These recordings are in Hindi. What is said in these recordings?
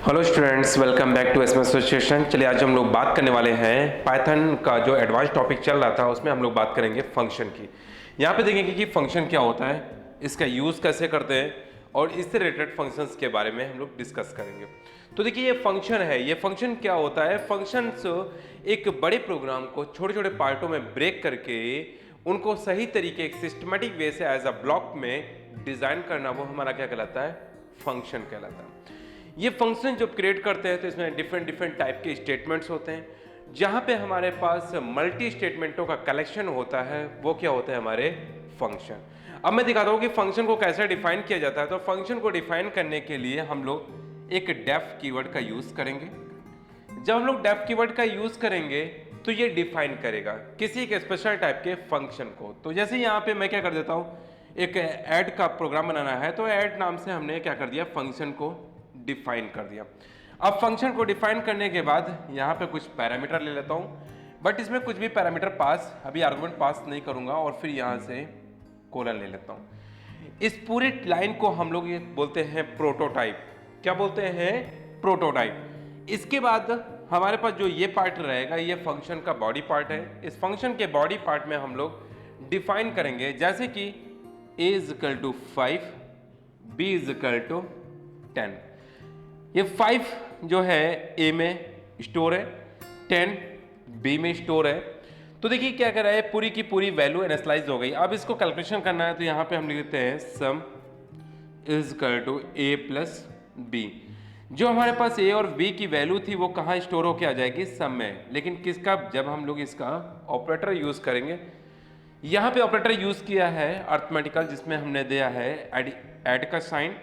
Hello students, welcome back to SMS association. चलिए आज हम लोग बात करने वाले हैं पाइथन का जो एडवांस टॉपिक चल रहा था उसमें हम लोग बात करेंगे फंक्शन की। यहाँ पे देखेंगे कि फंक्शन क्या होता है, इसका यूज़ कैसे करते हैं और इससे रिलेटेड फंक्शंस के बारे में हम लोग डिस्कस करेंगे। तो देखिए ये फंक्शन है, ये फंक्शन क्या होता है। फंक्शंस एक बड़े प्रोग्राम को छोटे छोटे पार्टों में ब्रेक करके उनको सही तरीके एक सिस्टमेटिक वे से एज अ ब्लॉक में डिज़ाइन करना, वो हमारा क्या कहलाता है, फंक्शन कहलाता है। ये फंक्शन जब क्रिएट करते हैं तो इसमें डिफरेंट टाइप के स्टेटमेंट्स होते हैं। जहाँ पे हमारे पास मल्टी स्टेटमेंटों का कलेक्शन होता है वो क्या होता है, हमारे फंक्शन। अब मैं दिखाता हूँ कि फंक्शन को कैसे डिफाइन किया जाता है। तो फंक्शन को डिफाइन करने के लिए हम लोग एक डेफ कीवर्ड का यूज करेंगे। जब हम लोग डेफ कीवर्ड का यूज करेंगे तो ये डिफाइन करेगा किसी एक स्पेशल टाइप के फंक्शन को। तो जैसे यहाँ पे मैं क्या कर देता हूँ, एक ऐड का प्रोग्राम बनाना है तो ऐड नाम से हमने क्या कर दिया, फंक्शन को डिफाइन कर दिया। अब फंक्शन को डिफाइन करने के बाद यहाँ पे कुछ पैरामीटर ले लेता हूँ, बट इसमें कुछ भी पैरामीटर पास, अभी आर्गुमेंट पास नहीं करूंगा, और फिर यहाँ से कोलन ले लेता हूँ। इस पूरी लाइन को हम लोग ये बोलते हैं प्रोटोटाइप। क्या बोलते हैं, प्रोटोटाइप। इसके बाद हमारे पास जो ये पार्ट रहेगा ये फंक्शन का बॉडी पार्ट है। इस फंक्शन के बॉडी पार्ट में हम लोग डिफाइन करेंगे जैसे कि a is equal to 5, b is equal to 10। ये 5 जो है a में स्टोर है, 10 b में स्टोर है। तो देखिए क्या कर रहा है, पूरी की पूरी वैल्यू इनिशियलाइज हो गई। अब इसको कैलकुलेशन करना है तो यहाँ पे हम लिख देते हैं sum is equal to a plus b। जो हमारे पास a और b की वैल्यू थी वो कहाँ स्टोर होके आ जाएगी, सम में। लेकिन किसका, जब हम लोग इसका ऑपरेटर यूज करेंगे, यहाँ पे ऑपरेटर यूज किया है अर्थमेटिकल, जिसमें हमने दिया है ऐड का साइन।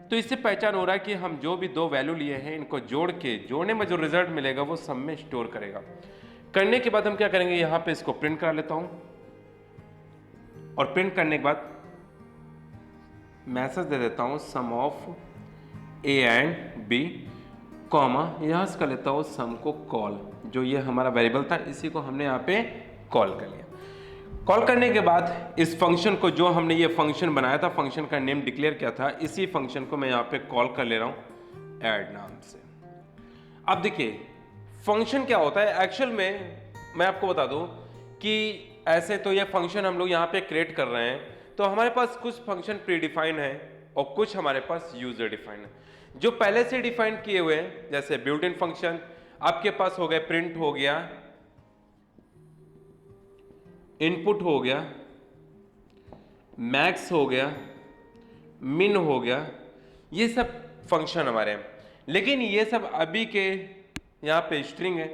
तो इससे पहचान हो रहा है कि हम जो भी दो वैल्यू लिए हैं इनको जोड़ने में जो रिजल्ट मिलेगा वो सम में स्टोर करेगा। करने के बाद हम क्या करेंगे, यहाँ पे इसको प्रिंट करा लेता हूं, और प्रिंट करने के बाद मैसेज दे देता हूं sum of a and b, comma यहां से कर लेता हूं सम को कॉल। जो ये हमारा वेरिएबल था इसी को हमने यहाँ पे कॉल कर लिया। कॉल करने के बाद इस फंक्शन को, जो हमने ये फंक्शन बनाया था, फंक्शन का नेम डिक्लेयर किया था, इसी फंक्शन को मैं यहाँ पे कॉल कर ले रहा हूँ ऐड नाम से। अब देखिए फंक्शन क्या होता है एक्चुअल में, मैं आपको बता दूं कि ऐसे तो ये फंक्शन हम लोग यहाँ पे क्रिएट कर रहे हैं, तो हमारे पास कुछ फंक्शन प्री डिफाइन है और कुछ हमारे पास यूजर डिफाइन है। जो पहले से डिफाइन किए हुए हैं, जैसे बिल्ट इन फंक्शन आपके पास हो गए, प्रिंट हो गया, इनपुट हो गया, मैक्स हो गया, मिन हो गया, ये सब फंक्शन हमारे हैं। लेकिन ये सब अभी के यहाँ पे स्ट्रिंग है।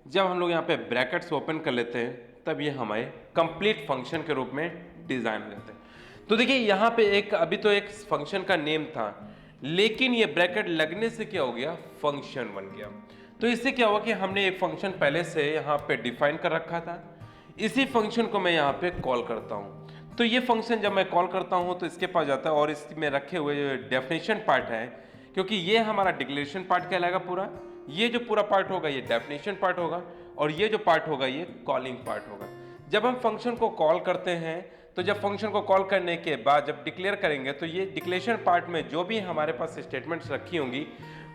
जब हम लोग यहाँ पे ब्रैकेट्स ओपन कर लेते हैं तब ये हमारे कंप्लीट फंक्शन के रूप में डिजाइन हो जाते हैं। तो देखिए यहाँ पे एक, अभी तो एक फंक्शन का नेम था, लेकिन ये ब्रैकेट लगने से क्या हो गया, फंक्शन बन गया। तो इससे क्या हुआ कि हमने एक फंक्शन पहले से यहाँ पे डिफाइन कर रखा था, इसी फंक्शन को मैं यहाँ पे कॉल करता हूँ। तो ये फंक्शन जब मैं कॉल करता हूँ तो इसके पास जाता है, और इसमें रखे हुए जो डेफिनेशन पार्ट है, क्योंकि ये हमारा डिक्लेरेशन पार्ट कहलाएगा पूरा, ये जो पूरा पार्ट होगा ये डेफिनेशन पार्ट होगा, और ये जो पार्ट होगा ये कॉलिंग पार्ट होगा। जब हम फंक्शन को कॉल करते हैं तो जब फंक्शन को कॉल करने के बाद जब डिक्लेयर करेंगे तो ये डिक्लेरेशन पार्ट में जो भी हमारे पास स्टेटमेंट्स रखी होंगी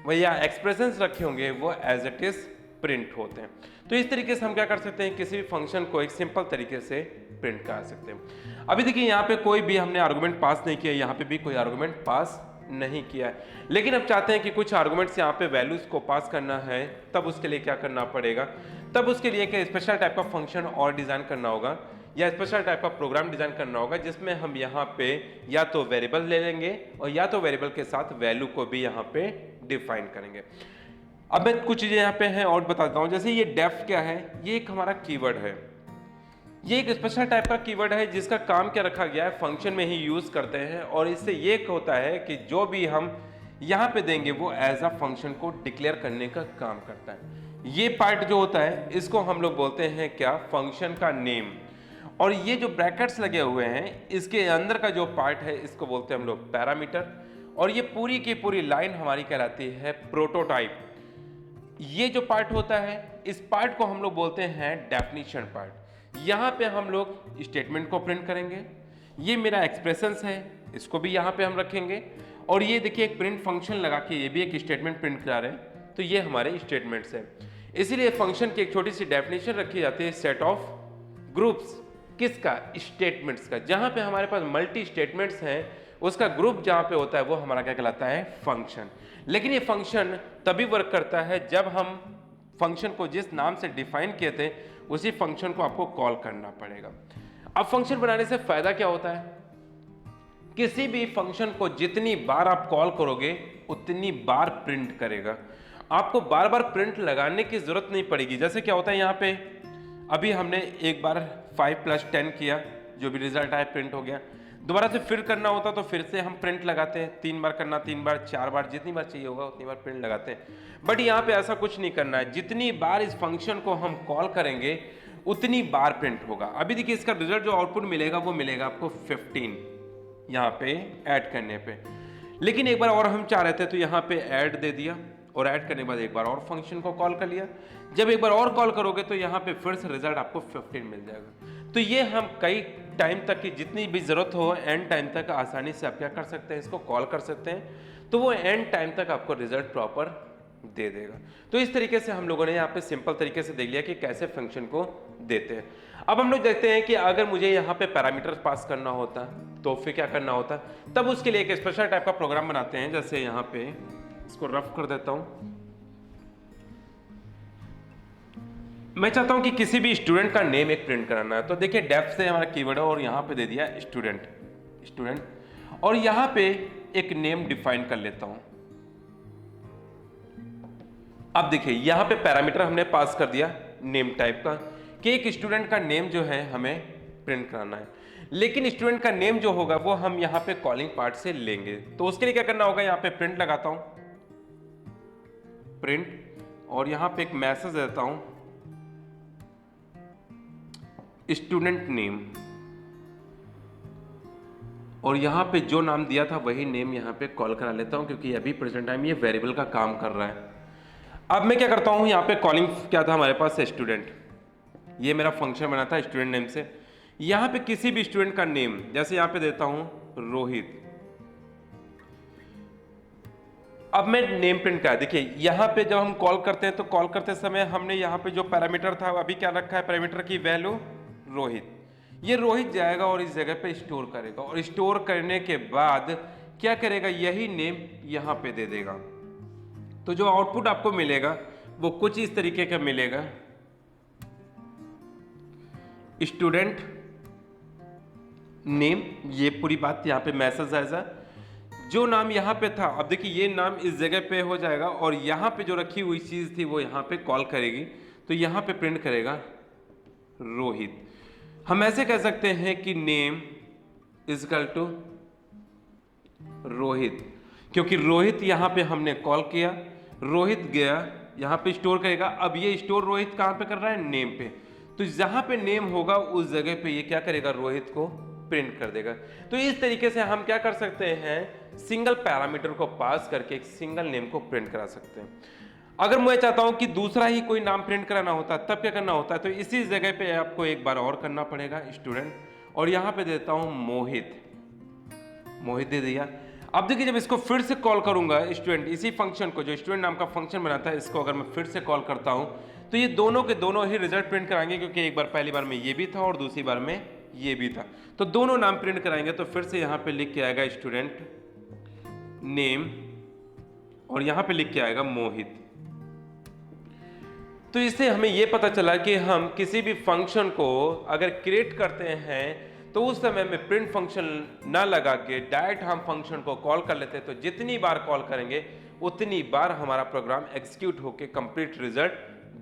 वो या एक्सप्रेशंस रखे होंगे वो एज इट इज प्रिंट होते हैं। तो इस तरीके से हम क्या कर सकते हैं, किसी भी फंक्शन को एक सिंपल तरीके से प्रिंट कर सकते हैं। अभी देखिए यहाँ पे कोई भी हमने आर्गुमेंट पास नहीं किया, यहाँ पे भी कोई आर्गुमेंट पास नहीं किया है, लेकिन अब चाहते हैं कि कुछ आर्गुमेंट्स यहाँ पे वैल्यूज को पास करना है, तब उसके लिए क्या करना पड़ेगा, तब उसके लिए एक स्पेशल टाइप का फंक्शन और डिजाइन करना होगा, या स्पेशल टाइप का प्रोग्राम डिजाइन करना होगा, जिसमें हम यहाँ पे या तो वेरिएबल ले लेंगे और या तो वेरिएबल के साथ वैल्यू को भी यहाँ पे डिफाइन करेंगे। अब मैं कुछ चीजें यहाँ पे हैं और बताता हूँ। जैसे ये डेफ क्या है, ये एक हमारा कीवर्ड है, ये एक स्पेशल टाइप का कीवर्ड है जिसका काम क्या रखा गया है, फंक्शन में ही यूज करते हैं, और इससे ये होता है कि जो भी हम यहाँ पे देंगे वो एज अ फंक्शन को डिक्लेयर करने का काम करता है। ये पार्ट जो होता है इसको हम लोग बोलते हैं क्या, फंक्शन का नेम। और ये जो ब्रैकेट्स लगे हुए हैं इसके अंदर का जो पार्ट है इसको बोलते हैं हम लोग पैरामीटर, और ये पूरी की पूरी लाइन हमारी कहलाती है प्रोटोटाइप। ये जो पार्ट होता है इस पार्ट को हम लोग बोलते हैं डेफिनेशन पार्ट। यहाँ पे हम लोग स्टेटमेंट को प्रिंट करेंगे, ये मेरा एक्सप्रेशंस है, इसको भी यहाँ पे हम रखेंगे, और ये देखिए एक प्रिंट फंक्शन लगा के ये भी एक स्टेटमेंट प्रिंट करा रहे हैं, तो ये हमारे स्टेटमेंट्स हैं। इसीलिए फंक्शन की एक छोटी सी डेफिनेशन रखी जाती है, सेट ऑफ ग्रुप्स, किसका, स्टेटमेंट्स का। जहां पे हमारे पास मल्टी स्टेटमेंट्स हैं उसका ग्रुप जहां पे होता है वो हमारा क्या कहलाता है, फंक्शन। लेकिन ये फंक्शन तभी वर्क करता है जब हम फंक्शन को जिस नाम से डिफाइन किए थे उसी फंक्शन को आपको कॉल करना पड़ेगा। अब फंक्शन बनाने से फायदा क्या होता है, किसी भी फंक्शन को जितनी बार आप कॉल करोगे उतनी बार प्रिंट करेगा, आपको बार बार प्रिंट लगाने की जरूरत नहीं पड़ेगी। जैसे क्या होता है यहाँ पे, अभी हमने एक बार 5 + 10 किया, जो भी रिजल्ट आया प्रिंट हो गया। दोबारा से फिर करना होता तो फिर से हम प्रिंट लगाते हैं, 3 बार करना, 3 बार, 4 बार, जितनी बार चाहिए होगा उतनी बार प्रिंट लगाते हैं। बट यहाँ पे ऐसा कुछ नहीं करना है, जितनी बार इस फंक्शन को हम कॉल करेंगे उतनी बार प्रिंट होगा। अभी देखिए इसका रिजल्ट जो आउटपुट मिलेगा वो मिलेगा आपको 15 यहाँ पे ऐड करने पे। लेकिन एक बार और हम चाह रहे थे तो यहाँ पे ऐड दे दिया, और ऐड करने के बाद एक बार और फंक्शन को कॉल कर लिया। जब एक बार और कॉल करोगे तो यहाँ पे फिर से रिजल्ट आपको 15 मिल जाएगा। तो ये हम कई टाइम तक की जितनी भी जरूरत हो एंड टाइम तक आसानी से आप क्या कर सकते हैं, इसको कॉल कर सकते हैं, तो वो एंड टाइम तक आपको रिजल्ट प्रॉपर दे देगा। तो इस तरीके से हम लोगों ने यहाँ पे सिंपल तरीके से देख लिया कि कैसे फंक्शन को देते हैं। अब हम लोग देखते हैं कि अगर मुझे यहाँ पे पैरामीटर्स पास करना होता तो फिर क्या करना होता, तब उसके लिए एक स्पेशल टाइप का प्रोग्राम बनाते हैं। जैसे यहाँ पे इसको रफ कर देता हूं, मैं चाहता हूं कि किसी भी स्टूडेंट का नेम एक प्रिंट कराना है। तो देखिए डेफ से हमारा कीवर्ड है और यहां पे दे दिया स्टूडेंट, और यहां पे एक नेम डिफाइन कर लेता हूं। अब देखिए यहां पे पैरामीटर हमने पास कर दिया नेम टाइप का, कि एक स्टूडेंट का नेम जो है हमें प्रिंट कराना है। लेकिन स्टूडेंट का नेम जो होगा वो हम यहां पे कॉलिंग पार्ट से लेंगे। तो उसके लिए क्या करना होगा, यहां पे प्रिंट लगाता हूं, प्रिंट, और यहां पे एक मैसेज देता हूं स्टूडेंट नेम, और यहां पे जो नाम दिया था वही नेम यहां पे कॉल करा लेता हूं, क्योंकि अभी प्रेजेंट टाइम ये वेरिएबल का काम कर रहा है। अब मैं क्या करता हूं, यहां पे कॉलिंग क्या था हमारे पास, स्टूडेंट, ये मेरा फंक्शन बना था स्टूडेंट नेम से। यहां पे किसी भी स्टूडेंट का नेम, जैसे यहां पे देता हूं रोहित। अब मैं नेम प्रिंट का, देखिए यहां पे जब हम कॉल करते हैं तो कॉल करते समय हमने यहां पे जो पैरामीटर था अभी क्या रखा है, पैरामीटर की वैल्यू रोहित। ये रोहित जाएगा और इस जगह पे स्टोर करेगा, और स्टोर करने के बाद क्या करेगा, यही नेम यहां पे दे देगा। तो जो आउटपुट आपको मिलेगा वो कुछ इस तरीके का मिलेगा, स्टूडेंट नेम, ये पूरी बात यहां पे मैसेज आएगा। जो नाम यहां पे था, अब देखिए ये नाम इस जगह पे हो जाएगा, और यहां पे जो रखी हुई चीज थी वो यहां पे कॉल करेगी, तो यहां पे प्रिंट करेगा रोहित। हम ऐसे कह सकते हैं कि नेम इजकल टू रोहित, क्योंकि रोहित यहां पे हमने कॉल किया, रोहित गया यहां पे स्टोर करेगा। अब ये स्टोर रोहित कहां पे कर रहा है, नेम पे, तो जहां पे नेम होगा उस जगह पे ये क्या करेगा, रोहित को प्रिंट कर देगा। तो इस तरीके से हम क्या कर सकते हैं, सिंगल पैरामीटर को पास करके एक सिंगल नेम को प्रिंट करा सकते हैं। अगर मैं चाहता हूं कि दूसरा ही कोई नाम प्रिंट कराना होता तब क्या करना होता है, तो इसी जगह पे आपको एक बार और करना पड़ेगा स्टूडेंट, और यहां पे देता हूं मोहित, मोहित दे दिया। अब देखिए जब इसको फिर से कॉल करूंगा स्टूडेंट, इसी फंक्शन को जो स्टूडेंट नाम का फंक्शन बनाता है, इसको अगर मैं फिर से कॉल करता हूं तो ये दोनों के दोनों ही रिजल्ट प्रिंट कराएंगे, क्योंकि एक बार पहली बार में ये भी था और दूसरी बार में ये भी था, तो दोनों नाम प्रिंट कराएंगे। तो फिर से यहां पे लिख के आएगा स्टूडेंट नेम, और यहां पे लिख के आएगा मोहित। तो इससे हमें यह पता चला कि हम किसी भी फंक्शन को अगर क्रिएट करते हैं तो उस समय में प्रिंट फंक्शन ना लगा के डायरेक्ट हम फंक्शन को कॉल कर लेते हैं, तो जितनी बार कॉल करेंगे उतनी बार हमारा प्रोग्राम एग्जीक्यूट होकर कंप्लीट रिजल्ट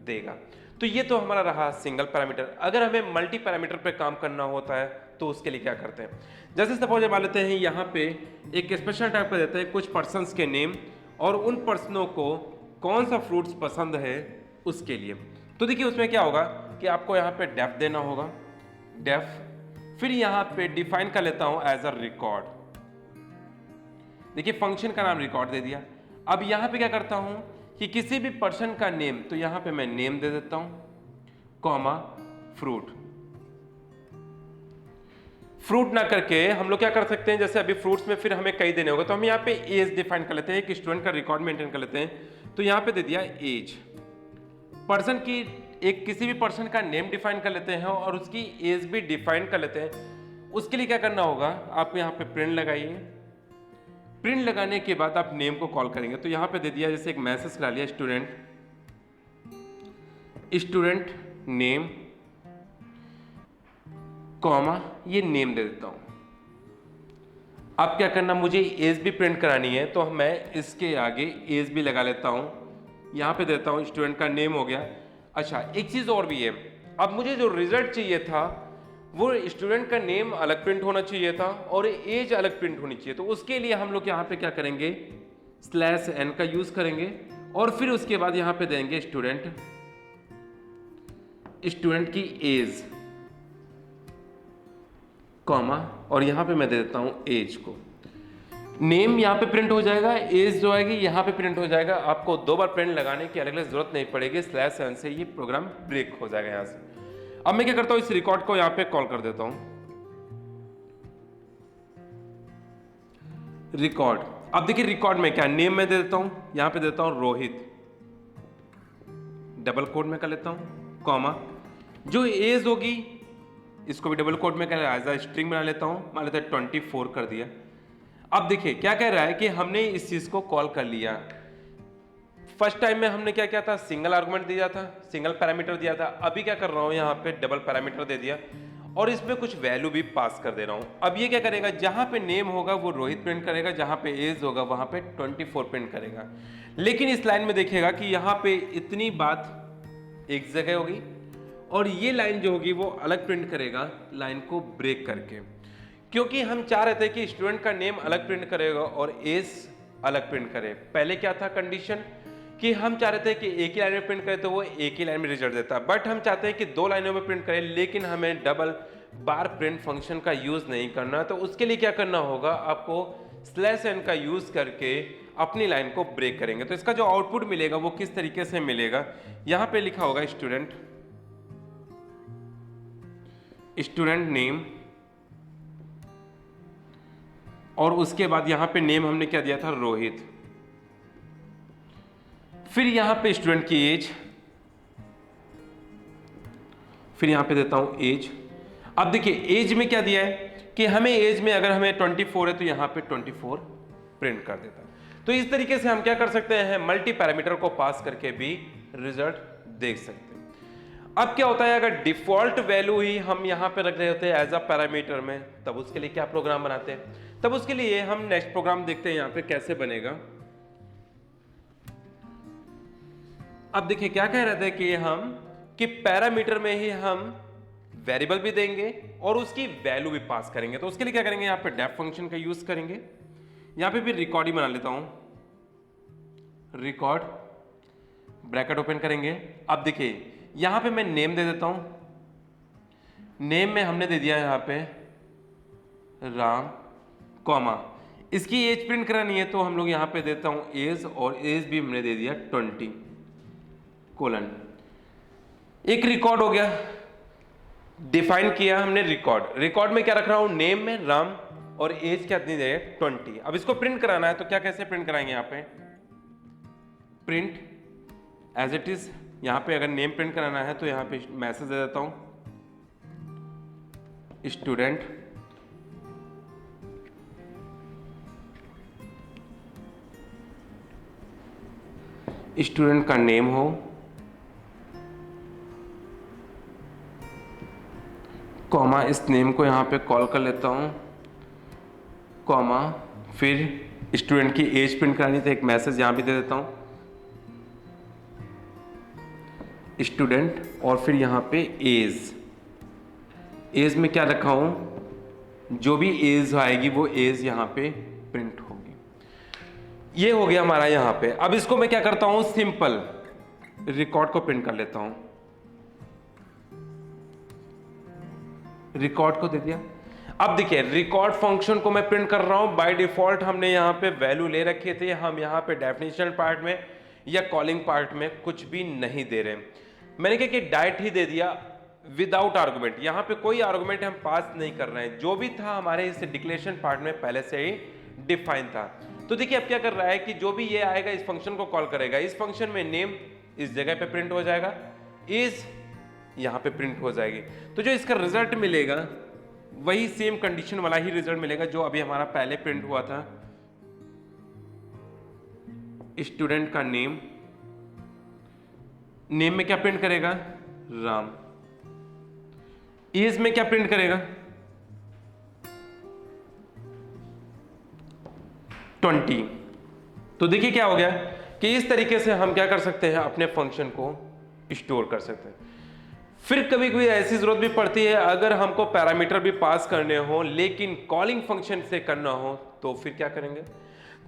देगा। तो ये तो हमारा रहा सिंगल पैरामीटर। अगर हमें मल्टी पैरामीटर पे काम करना होता है तो उसके लिए क्या करते हैं, जैसे सपोज मान लेते हैं यहाँ पे एक स्पेशल टाइप का देते हैं कुछ पर्सन्स के नेम, और उन पर्सनों को कौन सा फ्रूट्स पसंद है उसके लिए। तो देखिए उसमें क्या होगा कि आपको यहाँ पे डेफ देना होगा, डेफ, फिर यहाँ पे डिफाइन कर लेता हूं एज अ रिकॉर्ड। देखिए फंक्शन का नाम रिकॉर्ड दे दिया। अब यहां पे क्या करता हूं कि किसी भी पर्सन का नेम, तो यहां पे मैं नेम दे देता हूं, कॉमा फ्रूट। फ्रूट ना करके हम लोग क्या कर सकते हैं, जैसे अभी फ्रूट्स में फिर हमें कई देने होंगे तो हम यहाँ पे एज डिफाइन कर लेते हैं, एक स्टूडेंट का रिकॉर्ड मेंटेन कर लेते हैं। तो यहाँ पे दे दिया एज, पर्सन की एक किसी भी पर्सन का नेम डिफाइन कर लेते हैं और उसकी एज भी डिफाइन कर लेते हैं। उसके लिए क्या करना होगा, आप यहाँ पे प्रिंट लगाइए। प्रिंट लगाने के बाद आप नेम को कॉल करेंगे। तो यहाँ पे दे दिया, जैसे एक मैसेज ला लिया, स्टूडेंट नेम कॉमा, ये नेम दे देता हूं। अब क्या करना, मुझे एज भी प्रिंट करानी है तो मैं इसके आगे एज भी लगा लेता हूं। यहां पे देता हूं स्टूडेंट का नेम हो गया। अच्छा, एक चीज और भी है, अब मुझे जो रिजल्ट चाहिए था वो स्टूडेंट का नेम अलग प्रिंट होना चाहिए था और एज अलग प्रिंट होनी चाहिए। तो उसके लिए हम लोग यहाँ पे क्या करेंगे, /n का यूज करेंगे और फिर उसके बाद यहाँ पे देंगे स्टूडेंट की एज कॉमा, और यहां पे मैं दे देता हूं एज को। नेम यहां पे प्रिंट हो जाएगा, एज जो आएगी यहां पे प्रिंट हो जाएगा। आपको 2 बार प्रिंट लगाने की अलग अलग जरूरत नहीं पड़ेगी, /n से ये प्रोग्राम ब्रेक हो जाएगा यहां से। अब मैं क्या करता हूं, इस रिकॉर्ड को यहां पे कॉल कर देता हूं, रिकॉर्ड। अब देखिए रिकॉर्ड में क्या, नेम में दे देता हूं, यहां पे देता हूं रोहित, डबल कोड में कर लेता हूं कॉमा, जो एज होगी इसको भी डबल कोड में कर एज अ स्ट्रिंग बना लेता हूं, मान लेते हैं 24 कर दिया। अब देखिए क्या कह रहा है कि हमने इस चीज को कॉल कर लिया। फर्स्ट टाइम में हमने क्या किया था, सिंगल आर्गुमेंट दिया था, सिंगल पैरामीटर दिया था। अभी क्या कर रहा हूं, यहाँ पे डबल पैरामीटर दे दिया और इसमें कुछ वैल्यू भी पास कर दे रहा हूं। अब ये क्या करेगा, जहां पे नेम होगा वो रोहित प्रिंट करेगा, जहां पे एज होगा वहां पे 24 प्रिंट करेगा। लेकिन इस लाइन में देखिएगा कि यहाँ पे इतनी बात एक जगह होगी और ये लाइन जो होगी वो अलग प्रिंट करेगा, लाइन को ब्रेक करके, क्योंकि हम चाह रहे थे कि स्टूडेंट का नेम अलग प्रिंट करेगा और एज अलग प्रिंट करे। पहले क्या था कंडीशन कि हम चाह रहे थे कि एक ही लाइन में प्रिंट करे तो वो एक ही लाइन में रिजल्ट देता, बट हम चाहते हैं कि 2 लाइनों में प्रिंट करे, लेकिन हमें डबल बार प्रिंट फंक्शन का यूज नहीं करना। तो उसके लिए क्या करना होगा, आपको /n का यूज करके अपनी लाइन को ब्रेक करेंगे। तो इसका जो आउटपुट मिलेगा वो किस तरीके से मिलेगा, यहां पे लिखा होगा स्टूडेंट नेम और उसके बाद यहां पे नेम हमने क्या दिया था, रोहित। फिर यहां पे स्टूडेंट की एज, फिर यहां पे देता हूं एज। अब देखिए एज में क्या दिया है कि हमें एज में अगर हमें 24 है तो यहां पे 24 प्रिंट कर देता है। तो इस तरीके से हम क्या कर सकते हैं, मल्टी पैरामीटर को पास करके भी रिजल्ट देख सकते हैं। अब क्या होता है, अगर डिफॉल्ट वैल्यू ही हम यहां पे रख रहे होते हैं एज अ पैरामीटर में, तब उसके लिए क्या प्रोग्राम बनाते हैं, तब उसके लिए हम नेक्स्ट प्रोग्राम देखते हैं यहां पे कैसे बनेगा। अब देखिए क्या कह रहे थे कि पैरामीटर में ही हम वेरिएबल भी देंगे और उसकी वैल्यू भी पास करेंगे। तो उसके लिए क्या करेंगे, यहां पे डेफ फंक्शन का यूज करेंगे। यहां पे भी रिकॉर्ड ही बना लेता हूं, रिकॉर्ड ब्रैकेट ओपन करेंगे। अब देखिए यहां पे मैं नेम दे देता हूं, नेम में हमने दे दिया यहां पे राम कॉमा, इसकी एज प्रिंट करानी है तो हम लोग यहां पे देता हूं एज, और एज भी हमने दे दिया 20 कोलन। एक रिकॉर्ड हो गया, डिफाइन किया हमने रिकॉर्ड में क्या रख रहा हूं, नेम में राम और एज क्या दे 20। अब इसको प्रिंट कराना है तो क्या कैसे प्रिंट कराएंगे, यहां पे प्रिंट एज इट इज। यहां पे अगर नेम प्रिंट कराना है तो यहां पे मैसेज दे देता हूं स्टूडेंट का नेम हो कॉमा, इस नेम को यहां पे कॉल कर लेता हूं कॉमा, फिर स्टूडेंट की एज प्रिंट करानी तो एक मैसेज यहां भी दे देता हूं स्टूडेंट, और फिर यहां पे एज में क्या रखा हूं, जो भी एज आएगी वो एज यहां पे प्रिंट होगी। ये हो गया हमारा यहां पे। अब इसको मैं क्या करता हूं, सिंपल रिकॉर्ड को प्रिंट कर लेता हूं, रिकॉर्ड को दे दिया। अब देखिए रिकॉर्ड फंक्शन को मैं प्रिंट कर रहा हूं, बाय डिफॉल्ट हमने यहां पे वैल्यू ले रखे थे, हम यहां पे डेफिनेशन पार्ट में या कॉलिंग पार्ट में कुछ भी नहीं दे रहे। मैंने क्या कि डायरेक्ट ही दे दिया विदाउट आर्गुमेंट, यहां पे कोई आर्गुमेंट हम पास नहीं कर रहे हैं, जो भी था हमारे इस डिक्लेरेशन पार्ट में पहले से ही डिफाइन था। तो देखिए अब क्या कर रहा है कि जो भी ये आएगा इस फंक्शन को कॉल करेगा, इस फंक्शन में नेम इस जगह पे प्रिंट हो जाएगा, इज यहां पे प्रिंट हो जाएगी। तो जो इसका रिजल्ट मिलेगा वही सेम कंडीशन वाला ही रिजल्ट मिलेगा जो अभी हमारा पहले प्रिंट हुआ था। स्टूडेंट का नेम, नेम में क्या प्रिंट करेगा, राम। एज में क्या प्रिंट करेगा, 20। तो देखिए क्या हो गया कि इस तरीके से हम क्या कर सकते हैं, अपने फंक्शन को स्टोर कर सकते हैं। फिर कभी कभी ऐसी जरूरत भी पड़ती है, अगर हमको पैरामीटर भी पास करने हो लेकिन कॉलिंग फंक्शन से करना हो तो फिर क्या करेंगे,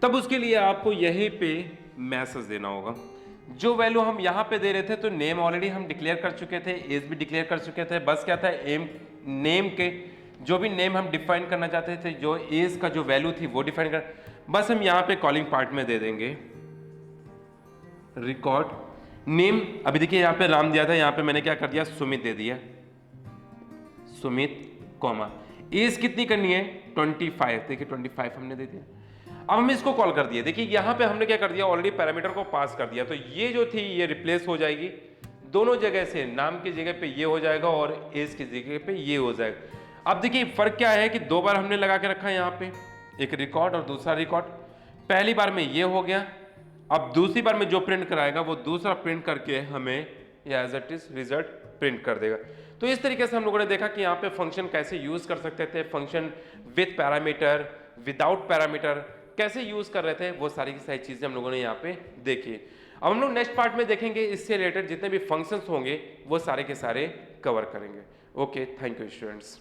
तब उसके लिए आपको यहीं पे मैसेज देना होगा। जो वैल्यू हम यहां पे दे रहे थे, तो नेम ऑलरेडी हम डिक्लेयर कर चुके थे, एज भी डिक्लेयर कर चुके थे, बस क्या था नेम के जो भी नेम हम डिफाइन करना चाहते थे, जो एज का जो वैल्यू थी वो डिफाइन कर, बस हम यहां पे कॉलिंग पार्ट में दे देंगे रिकॉर्ड नेम। अभी देखिए यहां पे राम दिया था, यहां पे मैंने क्या कर दिया, सुमित दे दिया, सुमित कॉमा, एज कितनी करनी है 25, देखिए 25 हमने दे दिया। अब हम इसको कॉल कर दिए, देखिए यहां पे हमने क्या कर दिया, ऑलरेडी पैरामीटर को पास कर दिया, तो ये जो थी ये रिप्लेस हो जाएगी दोनों जगह से, नाम की जगह पे ये हो जाएगा और एज की जगह पे ये हो जाएगा। अब देखिए फर्क क्या है कि दो बार हमने लगा के रखा है यहाँ पे, एक रिकॉर्ड और दूसरा रिकॉर्ड। पहली बार में ये हो गया, अब दूसरी बार में जो प्रिंट कराएगा वो दूसरा प्रिंट करके हमें as it is result print कर देगा। तो इस तरीके से हम लोगों ने देखा कि यहाँ पे फंक्शन कैसे यूज कर सकते थे, function with parameter, without parameter कैसे यूज कर रहे थे, वो सारी की सारी चीजें हम लोगों ने यहाँ पे देखी। अब हम लोग नेक्स्ट पार्ट में देखेंगे, इससे रिलेटेड जितने भी फंक्शंस होंगे वो सारे के सारे कवर करेंगे। Okay, thank you students.